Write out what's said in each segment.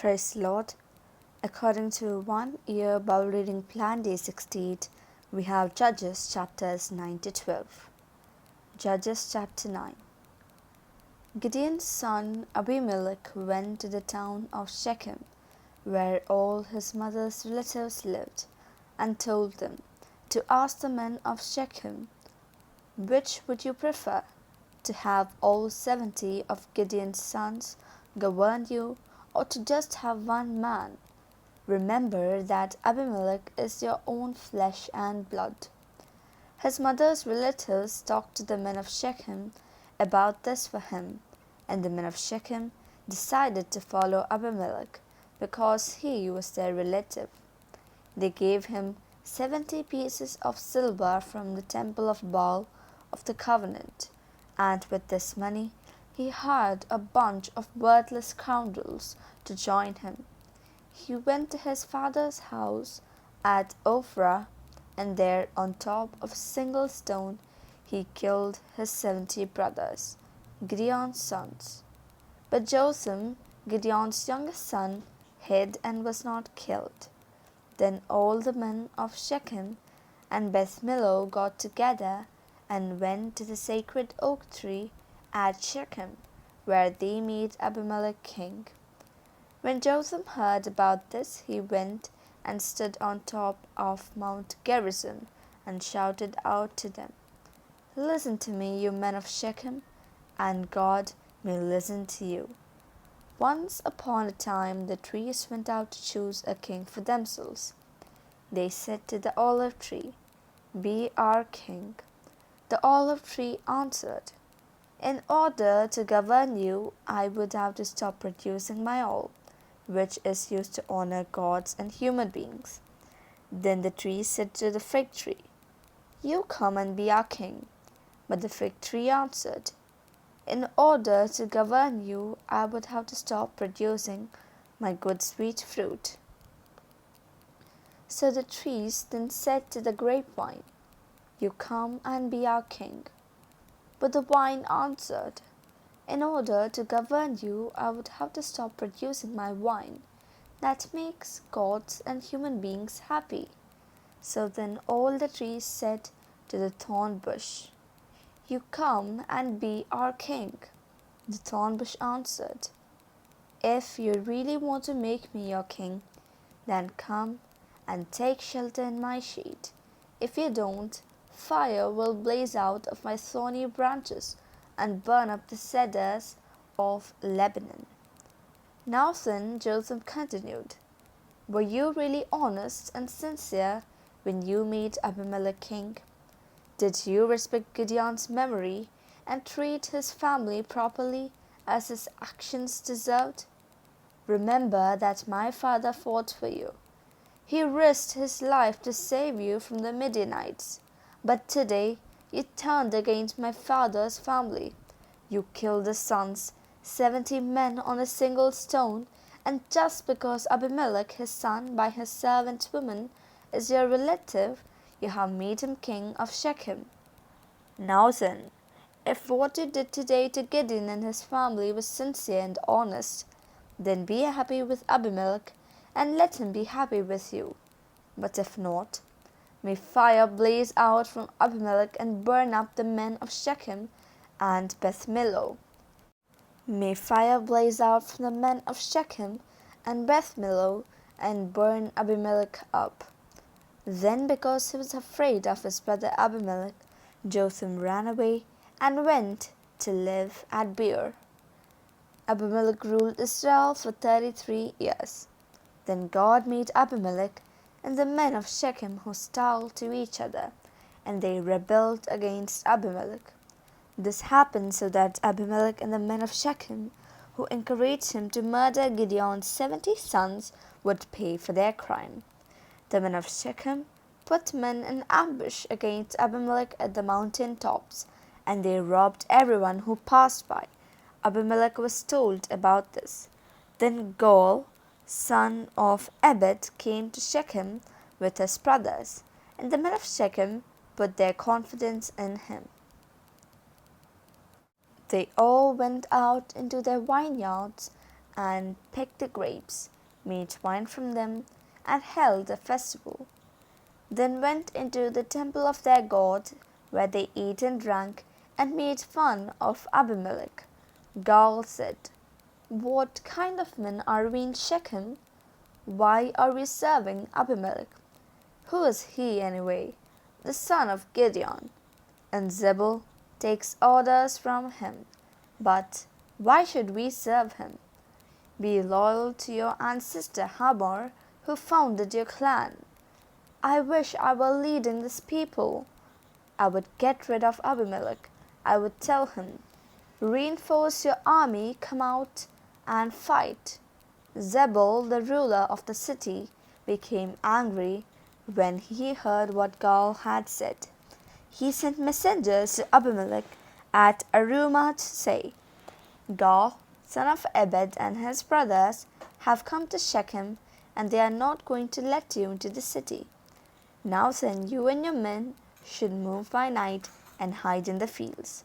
Praise the Lord. According to 1 year Bible reading plan day 68, we have Judges chapters 9 to 12. Judges chapter 9. Gideon's son Abimelech went to the town of Shechem, where all his mother's relatives lived, and told them to ask the men of Shechem, "Which would you prefer, to have all 70 of Gideon's sons govern you, or to just have one man? Remember that Abimelech is your own flesh and blood." His mother's relatives talked to the men of Shechem about this for him, and the men of Shechem decided to follow Abimelech because he was their relative. They gave him 70 pieces of silver from the temple of Baal of the covenant, and with this money he hired a bunch of worthless scoundrels to join him. He went to his father's house at Ophrah, and there on top of a single stone he killed his 70 brothers, Gideon's sons. But Jotham, Gideon's youngest son, hid and was not killed. Then all the men of Shechem and Beth Millo got together and went to the sacred oak tree at Shechem, where they made Abimelech king. When Jotham heard about this, he went and stood on top of Mount Gerizim and shouted out to them, "Listen to me, you men of Shechem, and God may listen to you. Once upon a time the trees went out to choose a king for themselves. They said to the olive tree, 'Be our king.' The olive tree answered, 'In order to govern you, I would have to stop producing my oil, which is used to honor gods and human beings.' Then the tree said to the fig tree, 'You come and be our king.' But the fig tree answered, 'In order to govern you, I would have to stop producing my good sweet fruit.' So the trees then said to the grapevine, 'You come and be our king.' But the vine answered, 'In order to govern you, I would have to stop producing my wine that makes gods and human beings happy.' So then all the trees said to the thorn bush, 'You come and be our king.' The thorn bush answered, 'If you really want to make me your king, then come and take shelter in my shade. If you don't, fire will blaze out of my thorny branches and burn up the cedars of Lebanon.' Now then, Jotham continued, 'Were you really honest and sincere when you made Abimelech king? Did you respect Gideon's memory and treat his family properly as his actions deserved? Remember that my father fought for you. He risked his life to save you from the Midianites. But today you turned against my father's family. You killed the sons, 70 men on a single stone, and just because Abimelech, his son, by his servant woman, is your relative, you have made him king of Shechem. Now then, if what you did today to Gideon and his family was sincere and honest, then be happy with Abimelech and let him be happy with you. But if not, may fire blaze out from Abimelech and burn up the men of Shechem and Beth Millo. May fire blaze out from the men of Shechem and Beth Millo and burn Abimelech up." Then, because he was afraid of his brother Abimelech, Jotham ran away and went to live at Beer. Abimelech ruled Israel for 33 years. Then God made Abimelech and the men of Shechem hostile to each other, and they rebelled against Abimelech. This happened so that Abimelech and the men of Shechem, who encouraged him to murder Gideon's 70 sons, would pay for their crime. The men of Shechem put men in ambush against Abimelech at the mountain tops, and they robbed everyone who passed by. Abimelech was told about this. Then Gaal, son of Ebed, came to Shechem with his brothers, and the men of Shechem put their confidence in him. They all went out into their vineyards and picked the grapes, made wine from them, and held a festival. Then went into the temple of their god, where they ate and drank, and made fun of Abimelech. Gaal said, "What kind of men are we in Shechem? Why are we serving Abimelech? Who is he anyway? The son of Gideon. And Zebul takes orders from him. But why should we serve him? Be loyal to your ancestor Hamor, who founded your clan. I wish I were leading this people. I would get rid of Abimelech. I would tell him, 'Reinforce your army, come out and fight.'" Zebul, the ruler of the city, became angry when he heard what Gaal had said. He sent messengers to Abimelech at Arumah to say, "Gaal, son of Ebed, and his brothers have come to Shechem, and they are not going to let you into the city. Now then, you and your men should move by night and hide in the fields.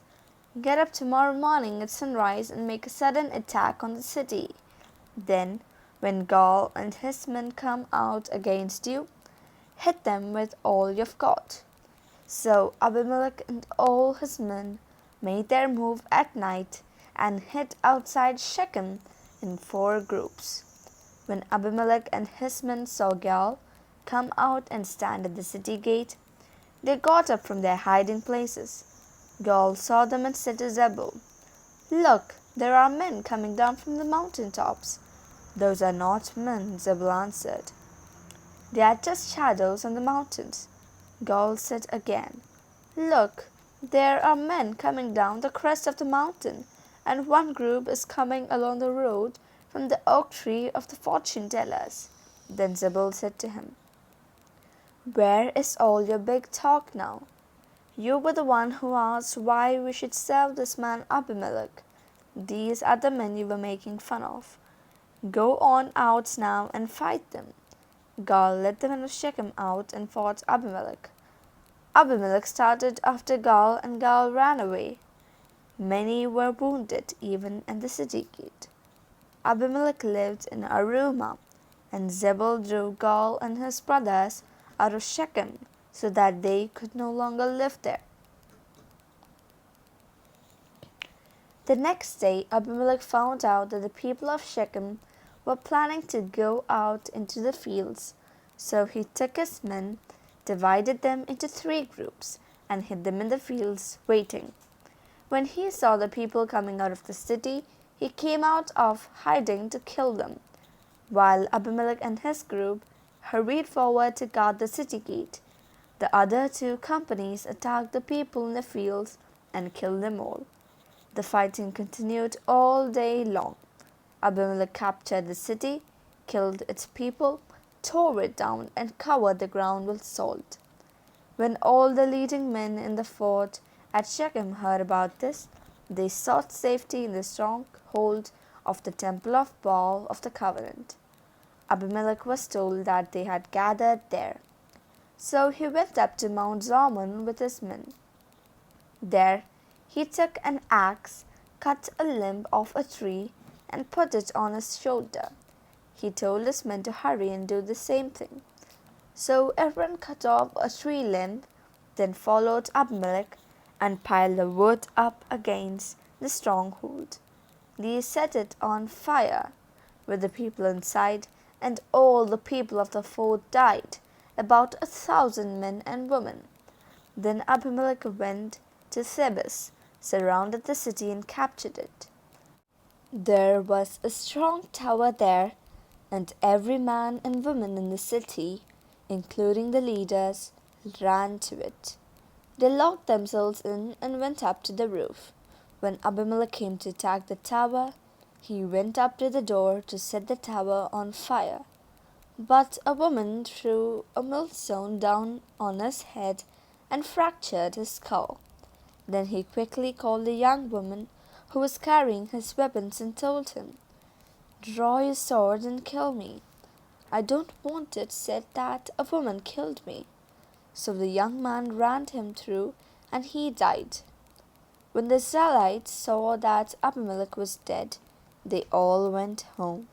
Get up tomorrow morning at sunrise and make a sudden attack on the city. Then, when Gaal and his men come out against you, hit them with all you've got." So Abimelech and all his men made their move at night and hid outside Shechem in 4 groups. When Abimelech and his men saw Gaal come out and stand at the city gate, they got up from their hiding places. Gaal saw them and said to Zebul, "Look, there are men coming down from the mountain tops." "Those are not men," Zebul answered. "They are just shadows on the mountains." Gaal said again, "Look, there are men coming down the crest of the mountain, and one group is coming along the road from the oak tree of the fortune tellers." Then Zebul said to him, "Where is all your big talk now? You were the one who asked why we should serve this man Abimelech. These are the men you were making fun of. Go on out now and fight them." Gaal led the men of Shechem out and fought Abimelech. Abimelech started after Gaal, and Gaal ran away. Many were wounded even in the city gate. Abimelech lived in Arumah, and Zebul drove Gaal and his brothers out of Shechem, so that they could no longer live there. The next day Abimelech found out that the people of Shechem were planning to go out into the fields, so he took his men, divided them into 3 groups, and hid them in the fields, waiting. When he saw the people coming out of the city, he came out of hiding to kill them, while Abimelech and his group hurried forward to guard the city gate. The other 2 companies attacked the people in the fields and killed them all. The fighting continued all day long. Abimelech captured the city, killed its people, tore it down, and covered the ground with salt. When all the leading men in the fort at Shechem heard about this, they sought safety in the stronghold of the temple of Baal of the covenant. Abimelech was told that they had gathered there. So he went up to Mount Zalmon with his men. There he took an axe, cut a limb off a tree, and put it on his shoulder. He told his men to hurry and do the same thing. So everyone cut off a tree limb, then followed Abimelech and piled the wood up against the stronghold. They set it on fire with the people inside, and all the people of the fort died, about 1,000 men and women. Then Abimelech went to Thebez, surrounded the city, and captured it. There was a strong tower there, and every man and woman in the city, including the leaders, ran to it. They locked themselves in and went up to the roof. When Abimelech came to attack the tower, he went up to the door to set the tower on fire. But a woman threw a millstone down on his head and fractured his skull. Then he quickly called the young woman who was carrying his weapons and told him, "Draw your sword and kill me." "I don't want it said that a woman killed me." So the young man ran him through, and he died. When the Israelites saw that Abimelech was dead, they all went home.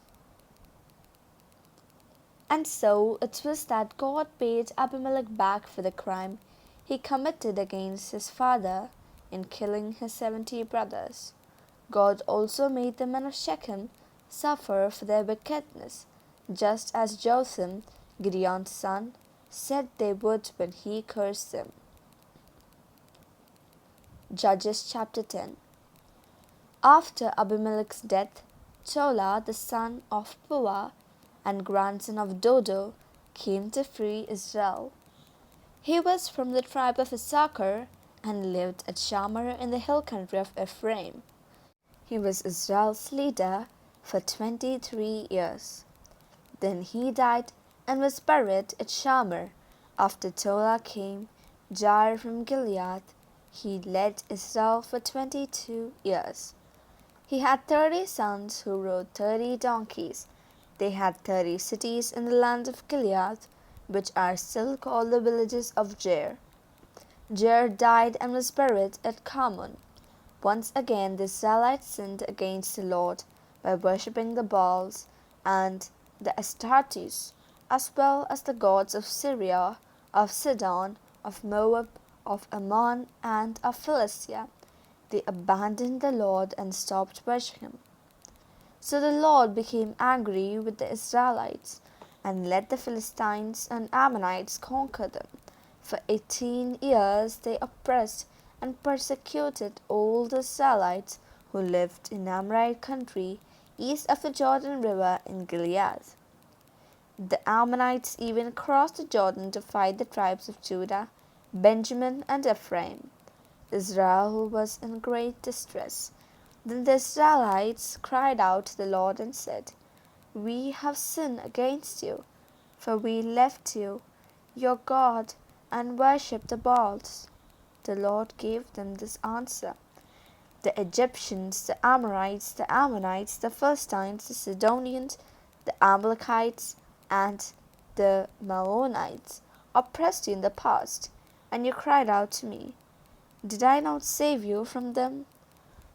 And so it was that God paid Abimelech back for the crime he committed against his father in killing his 70 brothers. God also made the men of Shechem suffer for their wickedness, just as Jotham, Gideon's son, said they would when he cursed them. Judges chapter 10. After Abimelech's death, Tola, the son of Puah and grandson of Dodo, came to free Israel. He was from the tribe of Issachar and lived at Shamir in the hill country of Ephraim. He was Israel's leader for 23 years. Then he died and was buried at Shamir. After Tola came Jair from Gilead. He led Israel for 22 years. He had 30 sons who rode 30 donkeys. They had 30 cities in the land of Gilead, which are still called the villages of Jair. Jair died and was buried at Carmon. Once again the Israelites sinned against the Lord by worshipping the Baals and the Astartes, as well as the gods of Syria, of Sidon, of Moab, of Ammon, and of Philistia. They abandoned the Lord and stopped worshipping him. So the Lord became angry with the Israelites and let the Philistines and Ammonites conquer them. For 18 years they oppressed and persecuted all the Israelites who lived in Amorite country east of the Jordan River in Gilead. The Ammonites even crossed the Jordan to fight the tribes of Judah, Benjamin, and Ephraim. Israel was in great distress. Then the Israelites cried out to the Lord and said, "We have sinned against you, for we left you, your God, and worshipped the Baals." The Lord gave them this answer: "The Egyptians, the Amorites, the Ammonites, the Philistines, the Sidonians, the Amalekites, and the Maonites oppressed you in the past, and you cried out to me. Did I not save you from them?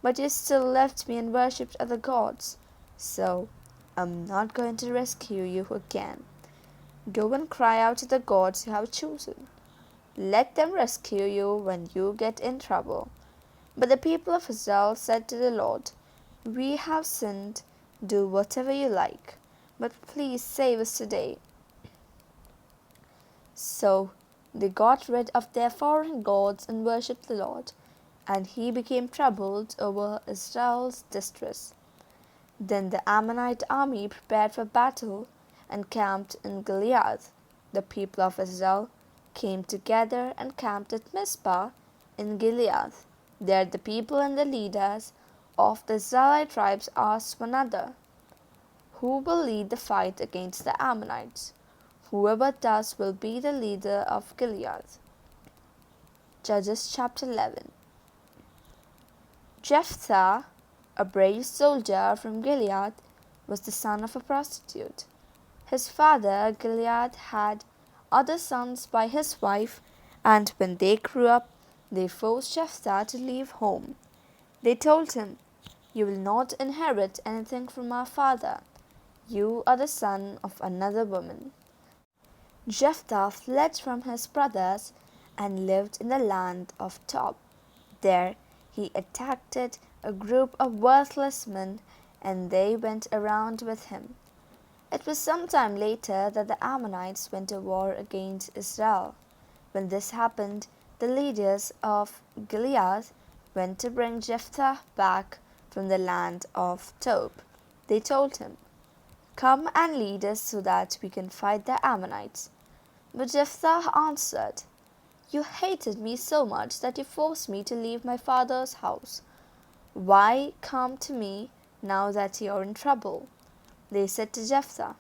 But you still left me and worshipped other gods. So I'm not going to rescue you again. Go and cry out to the gods you have chosen. Let them rescue you when you get in trouble." But the people of Israel said to the Lord, "We have sinned. Do whatever you like, but please save us today." So they got rid of their foreign gods and worshipped the Lord, and he became troubled over Israel's distress. Then the Ammonite army prepared for battle and camped in Gilead. The people of Israel came together and camped at Mizpah in Gilead. There the people and the leaders of the Israelite tribes asked one another, "Who will lead the fight against the Ammonites? Whoever does will be the leader of Gilead." Judges chapter 11. Jephthah, a brave soldier from Gilead, was the son of a prostitute. His father Gilead had other sons by his wife, and when they grew up, they forced Jephthah to leave home. They told him, "You will not inherit anything from our father. You are the son of another woman." Jephthah fled from his brothers and lived in the land of Tob. There he attacked a group of worthless men, and they went around with him. It was some time later that the Ammonites went to war against Israel. When this happened, the leaders of Gilead went to bring Jephthah back from the land of Tob. They told him, "Come and lead us so that we can fight the Ammonites." But Jephthah answered, "You hated me so much that you forced me to leave my father's house. Why come to me now that you are in trouble?" They said to Jephthah,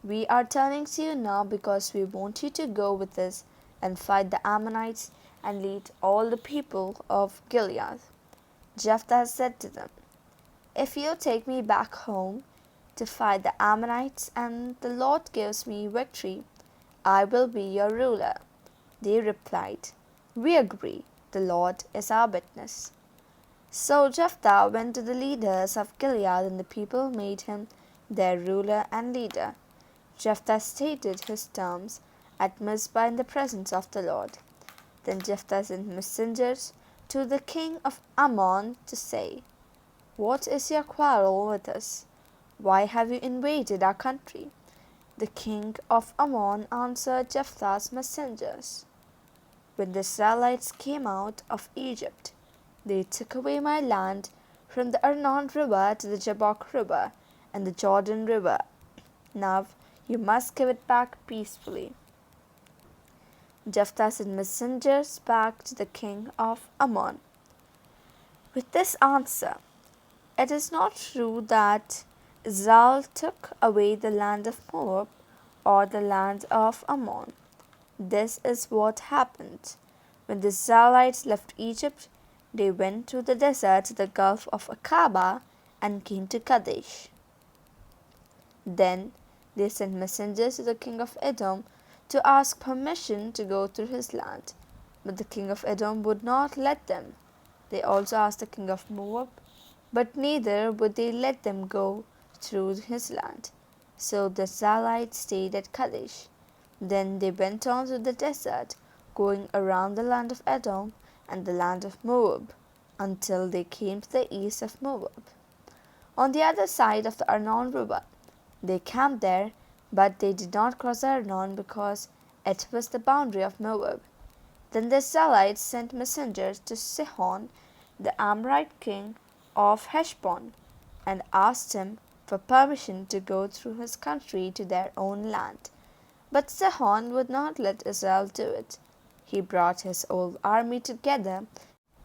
"We are turning to you now because we want you to go with us and fight the Ammonites and lead all the people of Gilead." Jephthah said to them, "If you take me back home to fight the Ammonites and the Lord gives me victory, I will be your ruler." They replied, "We agree. The Lord is our witness." So Jephthah went to the leaders of Gilead, and the people made him their ruler and leader. Jephthah stated his terms at Mizpah in the presence of the Lord. Then Jephthah sent messengers to the king of Ammon to say, "What is your quarrel with us? Why have you invaded our country?" The king of Ammon answered Jephthah's messengers, "When the Israelites came out of Egypt, they took away my land from the Arnon River to the Jabbok River and the Jordan River. Now you must give it back peacefully." Jephthah sent messengers back to the king of Ammon with this answer: "It is not true that Israel took away the land of Moab or the land of Ammon. This is what happened. When the Israelites left Egypt, they went through the desert to the Gulf of Aqaba and came to Kadesh. Then they sent messengers to the king of Edom to ask permission to go through his land, but the king of Edom would not let them. They also asked the king of Moab, but neither would they let them go through his land. So the Israelites stayed at Kadesh. Then they went on through the desert, going around the land of Edom and the land of Moab, until they came to the east of Moab, on the other side of the Arnon River. They camped there, but they did not cross the Arnon because it was the boundary of Moab. Then the Israelites sent messengers to Sihon, the Amorite king of Heshbon, and asked him for permission to go through his country to their own land. But Sihon would not let Israel do it. He brought his whole army together,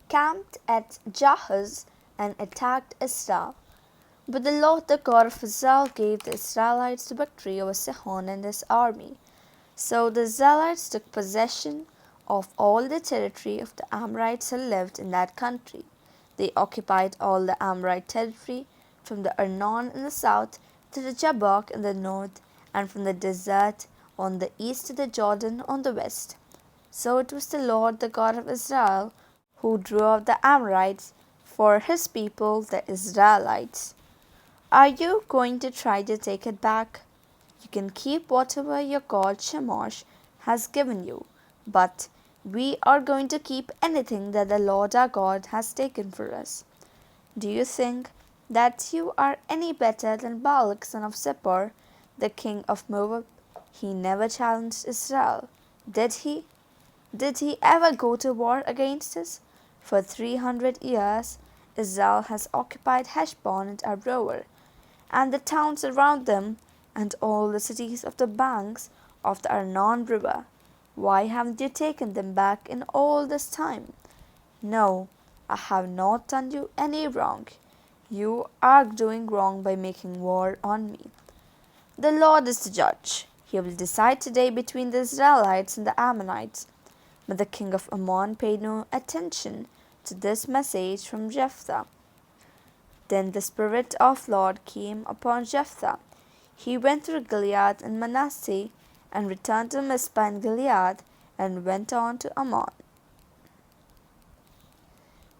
camped at Jahaz, and attacked Israel. But the Lord, the God of Israel, gave the Israelites the victory over Sihon and his army. So the Israelites took possession of all the territory of the Amorites who lived in that country. They occupied all the Amorite territory, from the Arnon in the south to the Jabbok in the north, and from the desert on the east to the Jordan on the west. So it was the Lord, the God of Israel, who drove out the Amorites for his people, the Israelites. Are you going to try to take it back? You can keep whatever your god Chemosh has given you, but we are going to keep anything that the Lord our God has taken for us. Do you think that you are any better than Balak son of Zippor, the king of Moab? He never challenged Israel, did he? Did he ever go to war against us? For 300 years Israel has occupied Heshbon and Aroer, and the towns around them, and all the cities of the banks of the Arnon River. Why haven't you taken them back in all this time? No, I have not done you any wrong. You are doing wrong by making war on me. The Lord is the judge. He will decide today between the Israelites and the Ammonites." But the king of Ammon paid no attention to this message from Jephthah. Then the Spirit of the Lord came upon Jephthah. He went through Gilead and Manasseh, and returned to Mizpah in Gilead, and went on to Ammon.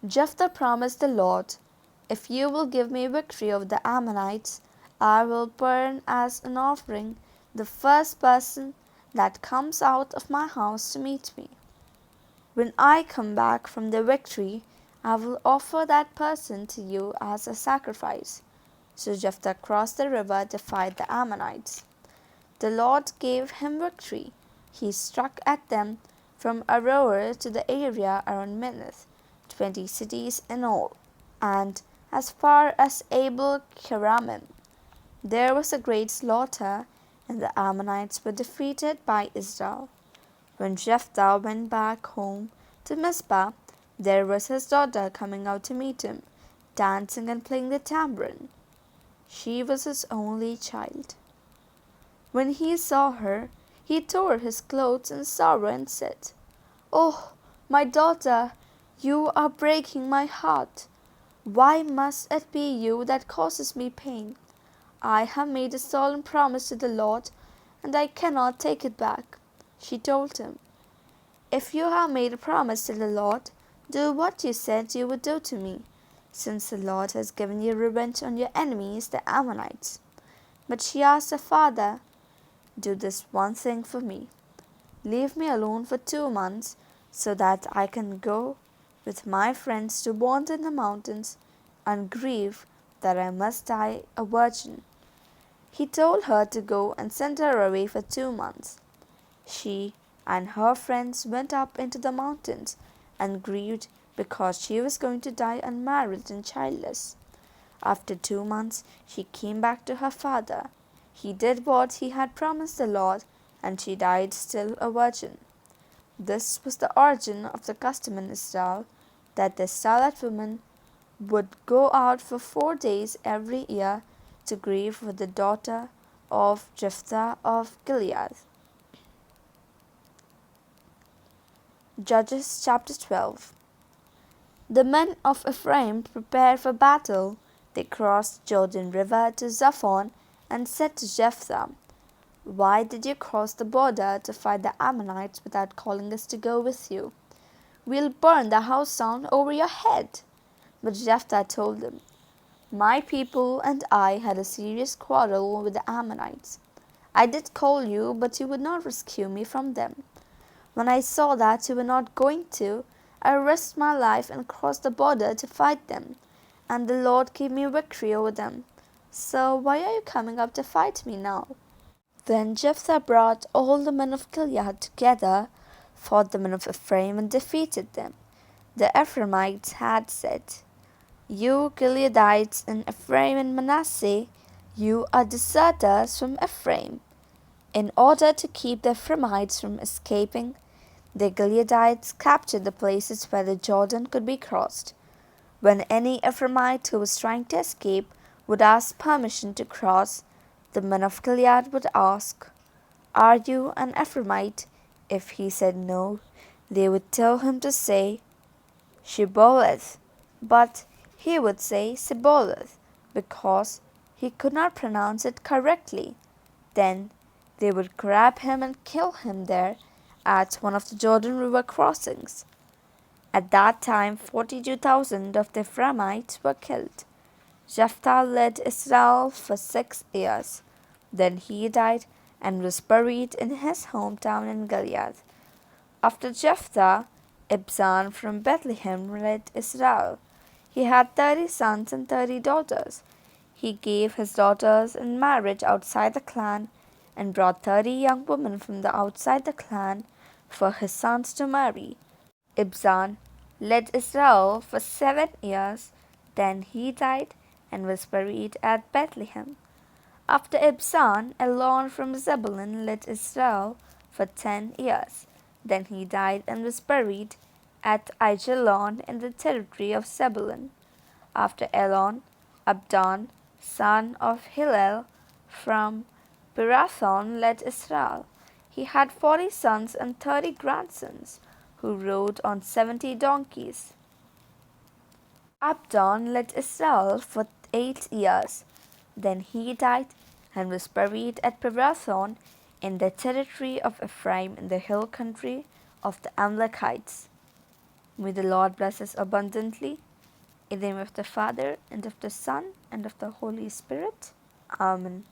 Jephthah promised the Lord, "If you will give me victory over the Ammonites, I will burn as an offering the first person that comes out of my house to meet me. When I come back from the victory, I will offer that person to you as a sacrifice." So Jephthah crossed the river to fight the Ammonites. The Lord gave him victory. He struck at them from Aroer to the area around Minnith, 20 cities in all, and as far as Abel Keramim. There was a great slaughter, and the Ammonites were defeated by Israel. When Jephthah went back home to Mizpah, there was his daughter coming out to meet him, dancing and playing the tambourine. She was his only child. When he saw her, he tore his clothes in sorrow and said, "Oh, my daughter, you are breaking my heart. Why must it be you that causes me pain? I have made a solemn promise to the Lord, and I cannot take it back." She told him, "If you have made a promise to the Lord, do what you said you would do to me. since the Lord has given you revenge on your enemies, the Ammonites. But she asked her father, do this one thing for me. Leave me alone for 2 months so that I can go with my friends to wander in the mountains and grieve that I must die a virgin. He told her to go and sent her away for 2 months. She and her friends went up into the mountains and grieved because she was going to die unmarried and childless. After 2 months, she came back to her father. He did what he had promised the Lord, and she died still a virgin. This was the origin of the custom in Israel that the Israelite women would go out for 4 days every year to grieve for the daughter of Jephthah of Gilead. Judges chapter 12. The men of Ephraim prepared for battle. They crossed Jordan River to Zaphon and said to Jephthah, why did you cross the border to fight the Ammonites without calling us to go with you? We'll burn the house down over your head. But Jephthah told them, my people and I had a serious quarrel with the Ammonites. I did call you, but you would not rescue me from them. When I saw that you were not going to, I risked my life and crossed the border to fight them, and the Lord gave me victory over them. So why are you coming up to fight me now? Then Jephthah brought all the men of Gilead together, fought the men of Ephraim, and defeated them. The Ephraimites had said, you Gileadites in Ephraim and Manasseh, you are deserters from Ephraim. In order to keep the Ephraimites from escaping, the Gileadites captured the places where the Jordan could be crossed. When any Ephraimite who was trying to escape would ask permission to cross, the men of Gilead would ask, are you an Ephraimite? If he said no, they would tell him to say, Shibboleth. But he would say Sibboleth because he could not pronounce it correctly. Then they would grab him and kill him there at one of the Jordan River crossings. At that time 42,000 of the Ephraimites were killed. Jephthah led Israel for 6 years. Then he died and was buried in his hometown in Gilead. After Jephthah, Ibzan from Bethlehem led Israel. He had 30 sons and 30 daughters. He gave his daughters in marriage outside the clan and brought 30 young women from the outside the clan for his sons to marry. Ibzan led Israel for 7 years. Then he died and was buried at Bethlehem. After Ibzan, Elon from Zebulun led Israel for 10 years. Then he died and was buried at Aijalon in the territory of Zebulun. After Elon, Abdon, son of Hillel from Pirathon, led Israel. He had 40 sons and 30 grandsons, who rode on 70 donkeys. Abdon led Israel for 8 years. Then he died and was buried at Pirathon in the territory of Ephraim in the hill country of the Amalekites. May the Lord bless us abundantly. In the name of the Father, and of the Son, and of the Holy Spirit. Amen.